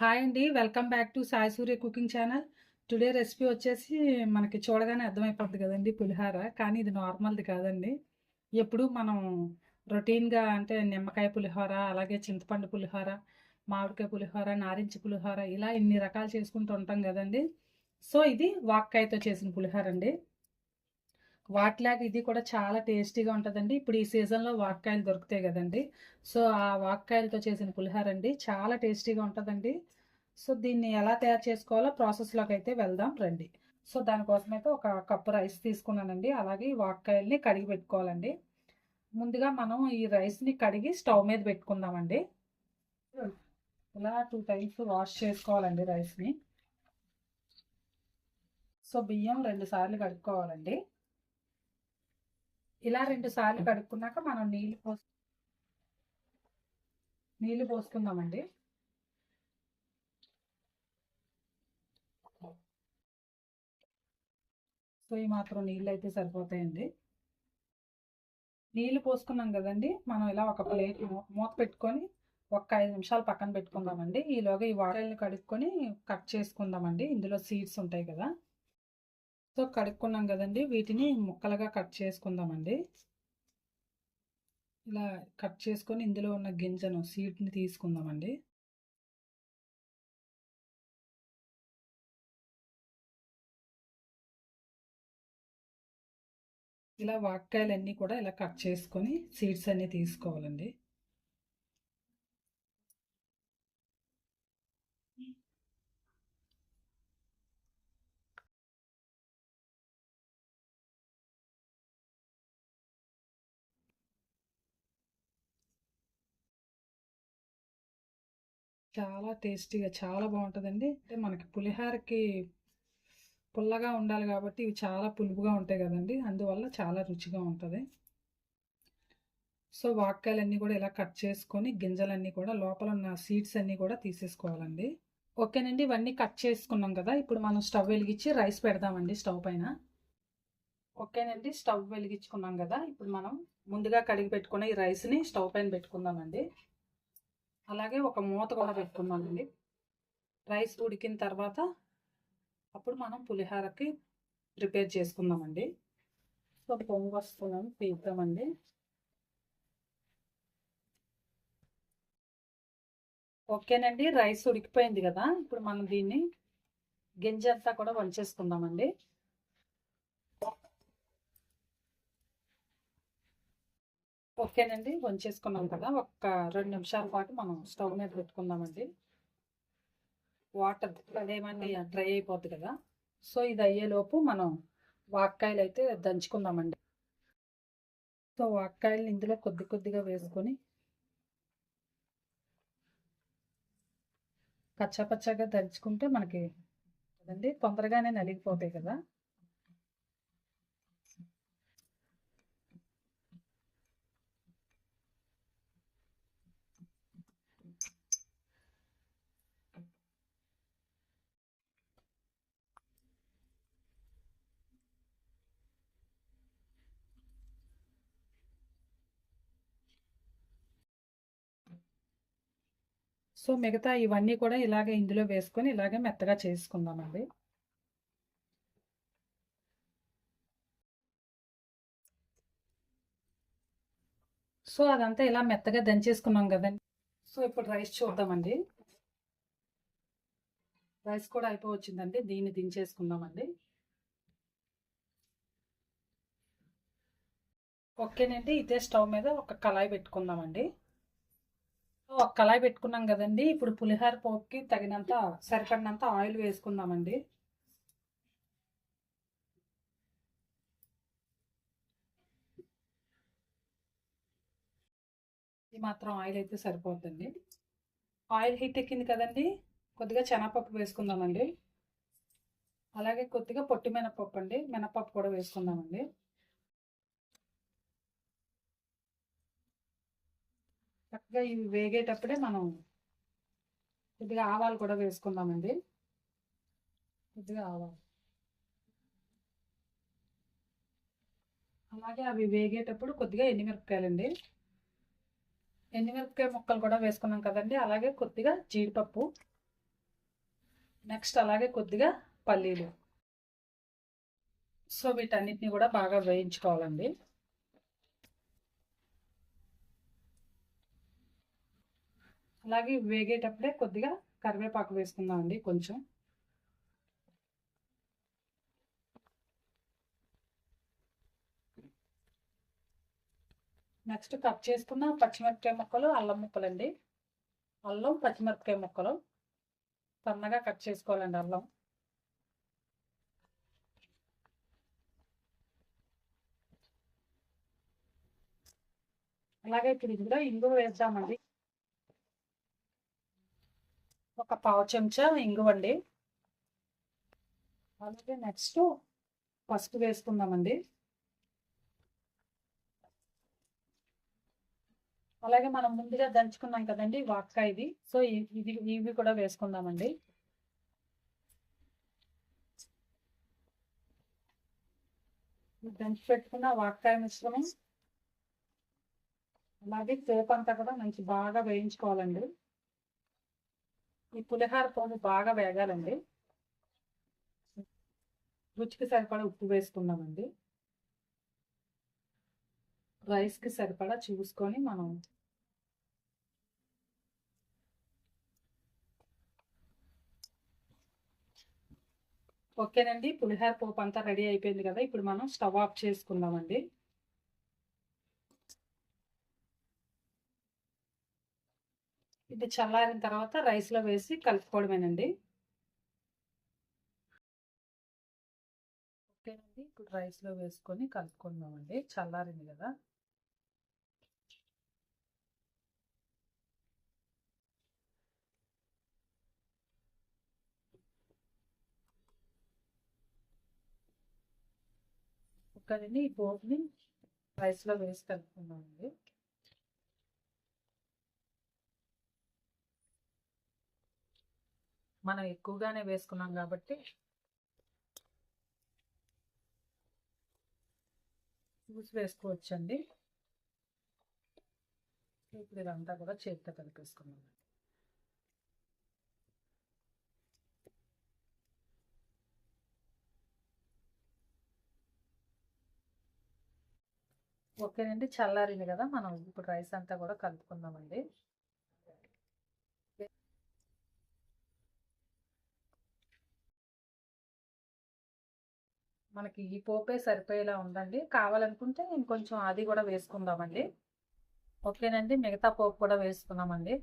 Hi అండి. Welcome back to Sai Surya cooking channel. Today recipe వచ్చేసి మనకి చూడగానే అర్థమైపోద్ది కదండి, పులిహార. కానీ ఇది నార్మల్ది కాదండి. ఎప్పుడు మనం రొటీన్గా అంటే నిమ్మకాయ పులిహోర, అలాగే చింతపండు పులిహోర, మామిడికాయ పులిహోర, నారింజ పులిహోర ఇలా ఇన్ని రకాలు చేసుకుంటూ ఉంటాం కదండి. సో ఇది వాక్కాయతో చేసిన పులిహోర అండి. వాటిలాగా ఇది కూడా చాలా టేస్టీగా ఉంటుందండి. ఇప్పుడు ఈ సీజన్లో వాక్కాయలు దొరుకుతాయి కదండి. సో ఆ వాక్కాయలతో చేసిన పులిహోర అండి చాలా టేస్టీగా ఉంటుందండి. సో దీన్ని ఎలా తయారు చేసుకోవాలో ప్రాసెస్లోకి అయితే వెళ్దాం రండి. సో దానికోసం అయితే ఒక కప్పు రైస్ తీసుకున్నానండి. అలాగే ఈ వాక్కాయల్ని కడిగి పెట్టుకోవాలండి. ముందుగా మనం ఈ రైస్ని కడిగి స్టవ్ మీద పెట్టుకుందామండి. ఇలా 2 టైమ్స్ వాష్ చేసుకోవాలండి రైస్ని. సో బియ్యం 2 సార్లు కడుక్కోవాలండి. ఇలా 2 సార్లు కడుక్కున్నాక మనం నీళ్లు పోసుకుందామండి. సో ఈ మాత్రం నీళ్ళు అయితే సరిపోతాయండి. నీళ్లు పోసుకున్నాం కదండి, మనం ఇలా ఒక ప్లేట్ మూత పెట్టుకొని ఒక 5 నిమిషాలు పక్కన పెట్టుకుందామండి. ఈలోగా ఈ వాటర్ని కడుక్కొని కట్ చేసుకుందామండి. ఇందులో సీడ్స్ ఉంటాయి కదా. సో కడుక్కున్నాం కదండి, వీటిని ముక్కలుగా కట్ చేసుకుందామండి. ఇలా కట్ చేసుకొని ఇందులో ఉన్న గింజను సీడ్ని తీసుకుందామండి. ఇలా వాక్కాయలన్నీ కూడా ఇలా కట్ చేసుకొని సీడ్స్ అన్నీ తీసుకోవాలండి. చాలా టేస్టీగా చాలా బాగుంటుందండి. అంటే మనకి పులిహోరకి పుల్లగా ఉండాలి కాబట్టి ఇవి చాలా పులుపుగా ఉంటాయి కదండి, అందువల్ల చాలా రుచిగా ఉంటుంది. సో వాక్కాయలన్నీ కూడా ఇలా కట్ చేసుకొని గింజలన్నీ కూడా లోపల ఉన్న సీడ్స్ అన్నీ కూడా తీసేసుకోవాలండి. ఓకేనండి, ఇవన్నీ కట్ చేసుకున్నాం కదా. ఇప్పుడు మనం స్టవ్ వెలిగించి రైస్ పెడదామండి స్టవ్ పైన. ఓకేనండి, స్టవ్ వెలిగించుకున్నాం కదా. ఇప్పుడు మనం ముందుగా కడిగి పెట్టుకున్న ఈ రైస్ని స్టవ్ పైన పెట్టుకుందామండి. అలాగే ఒక మూత కూడా పెట్టుకుందామండి. రైస్ ఉడికిన తర్వాత అప్పుడు మనం పులిహోరకి ప్రిపేర్ చేసుకుందామండి. సో పొంగు వస్తున్నాం తీద్దామండి. ఓకేనండి, రైస్ ఉడికిపోయింది కదా. ఇప్పుడు మనం దీన్ని గింజ అంతా కూడా వంచేసుకుందామండి. ఓకేనండి, వంచేసుకున్నాం కదా. ఒక్క 2 నిమిషాల పాటు మనం స్టవ్ మీద పెట్టుకుందామండి. వాటర్ అదేమండి డ్రై అయిపోద్ది కదా. సో ఇది అయ్యేలోపు మనం వాక్కాయలు అయితే దంచుకుందామండి. సో వాక్కాయలు ఇందులో కొద్ది కొద్దిగా వేసుకొని కచ్చాపచ్చాగా దంచుకుంటే మనకి కదండి తొందరగానే నలిగిపోతాయి కదా. సో మిగతా ఇవన్నీ కూడా ఇలాగే ఇందులో వేసుకొని ఇలాగే మెత్తగా చేసుకుందామండి. సో అదంతా ఇలా మెత్తగా దంచేసుకున్నాం కదండి. సో ఇప్పుడు రైస్ చూద్దామండి. రైస్ కూడా అయిపోవచ్చిందండి, దీన్ని దించేసుకుందామండి. ఓకేనండి, ఇదే స్టవ్ మీద ఒక కళాయి పెట్టుకుందామండి. ఒక కళాయి పెట్టుకున్నాం కదండి. ఇప్పుడు పులిహోర పోపుకి తగినంత సరిపడినంత ఆయిల్ వేసుకుందామండి. ఈ మాత్రం ఆయిల్ అయితే సరిపోతుందండి. ఆయిల్ హీట్ ఎక్కింది కదండి, కొద్దిగా శనగపప్పు వేసుకుందామండి. అలాగే కొద్దిగా పొట్టి మినపప్పు అండి, మినపప్పు కూడా వేసుకుందామండి. చక్కగా ఇవి వేగేటప్పుడే మనం కొద్దిగా ఆవాలు కూడా వేసుకుందామండి. కొద్దిగా ఆవాలు, అలాగే అవి వేగేటప్పుడు కొద్దిగా ఎండుమిరపకాయలండి. ఎండుమిరపకాయ ముక్కలు కూడా వేసుకున్నాం కదండి. అలాగే కొద్దిగా జీడిపప్పు, నెక్స్ట్ అలాగే కొద్దిగా పల్లీలు. సో వీటన్నిటిని కూడా బాగా వేయించుకోవాలండి. అలాగే వేగేటప్పుడే కొద్దిగా కరివేపాకు వేసుకుందామండి కొంచెం. నెక్స్ట్ కట్ చేసుకున్న పచ్చిమిరపకాయ ముక్కలు, అల్లం ముక్కలండి. అల్లం పచ్చిమిరపకాయ ముక్కలు సన్నగా కట్ చేసుకోవాలండి. అల్లం అలాగే ఇప్పుడు ఇందులో ఇంగువ వేద్దామండి. ఒక పావు చెంచా ఇంగువండి. అలాగే నెక్స్ట్ పసుపు వేసుకుందామండి. అలాగే మనం ముందుగా దంచుకున్నాం కదండి వాక్కాయది, సో ఇవి కూడా వేసుకుందామండి. దంచి పెట్టుకున్న వాక్కాయ మిశ్రమం అలాగే పోపు అంతా కూడా మంచి బాగా వేయించుకోవాలండి. ఈ పులిహార పోపు బాగా వేగాలండి. రుచికి సరిపడా ఉప్పు వేసుకుందామండి. రైస్కి సరిపడా చూసుకొని మనం ఓకేనండి. పులిహార పోపు అంతా రెడీ అయిపోయింది కదా, ఇప్పుడు మనం స్టవ్ ఆఫ్ చేసుకుందామండి. ఇది చల్లారిన తర్వాత రైస్లో వేసి కలుపుకోవడమేనండి. ఓకేనండి, ఇప్పుడు రైస్లో వేసుకొని కలుపుకుందామండి. చల్లారింది కదా. ఓకేనండి, ఈ పోపుని రైస్లో వేసి కలుపుకుందామండి. మనం ఎక్కువగానే వేసుకున్నాం కాబట్టి చూసి వేసుకోవచ్చండి. ఇప్పుడు ఇదంతా కూడా చేతితో కలిపేసుకున్నాం. ఓకేనండి, చల్లారింది కదా, మనం ఇప్పుడు రైస్ అంతా కూడా కలుపుకుందామండి. మనకి ఈ పోపే సరిపోయేలా ఉందండి. కావాలనుకుంటే ఇంకొంచెం అది కూడా వేసుకుందామండి. ఓకేనండి, మిగతా పోపు కూడా వేసుకున్నామండి.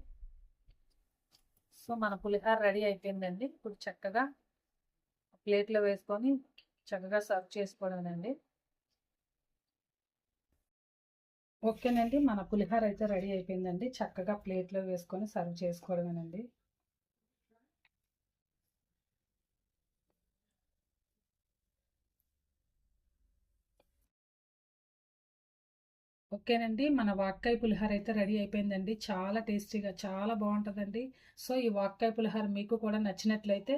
సో మన పులిహార రెడీ అయిపోయిందండి. ఇప్పుడు చక్కగా ప్లేట్లో వేసుకొని చక్కగా సర్వ్ చేసుకోవడమేనండి. ఓకేనండి, మన పులిహార అయితే రెడీ అయిపోయిందండి. చక్కగా ప్లేట్లో వేసుకొని సర్వ్ చేసుకోవడమేనండి. ఓకేనండి, మన వాక్కాయ పులిహార అయితే రెడీ అయిపోయిందండి. చాలా టేస్టీగా చాలా బాగుంటుందండి. సో ఈ వాక్కాయ పులిహార మీకు కూడా నచ్చినట్లయితే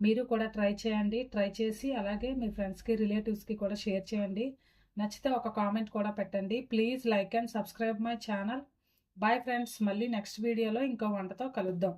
మీరు కూడా ట్రై చేయండి. ట్రై చేసి అలాగే మీ ఫ్రెండ్స్కి, రిలేటివ్స్కి కూడా షేర్ చేయండి. నచ్చితే ఒక కామెంట్ కూడా పెట్టండి. Please like and subscribe my channel. Bye friends, మళ్ళీ నెక్స్ట్ వీడియోలో ఇంకో వంటతో కలుద్దాం.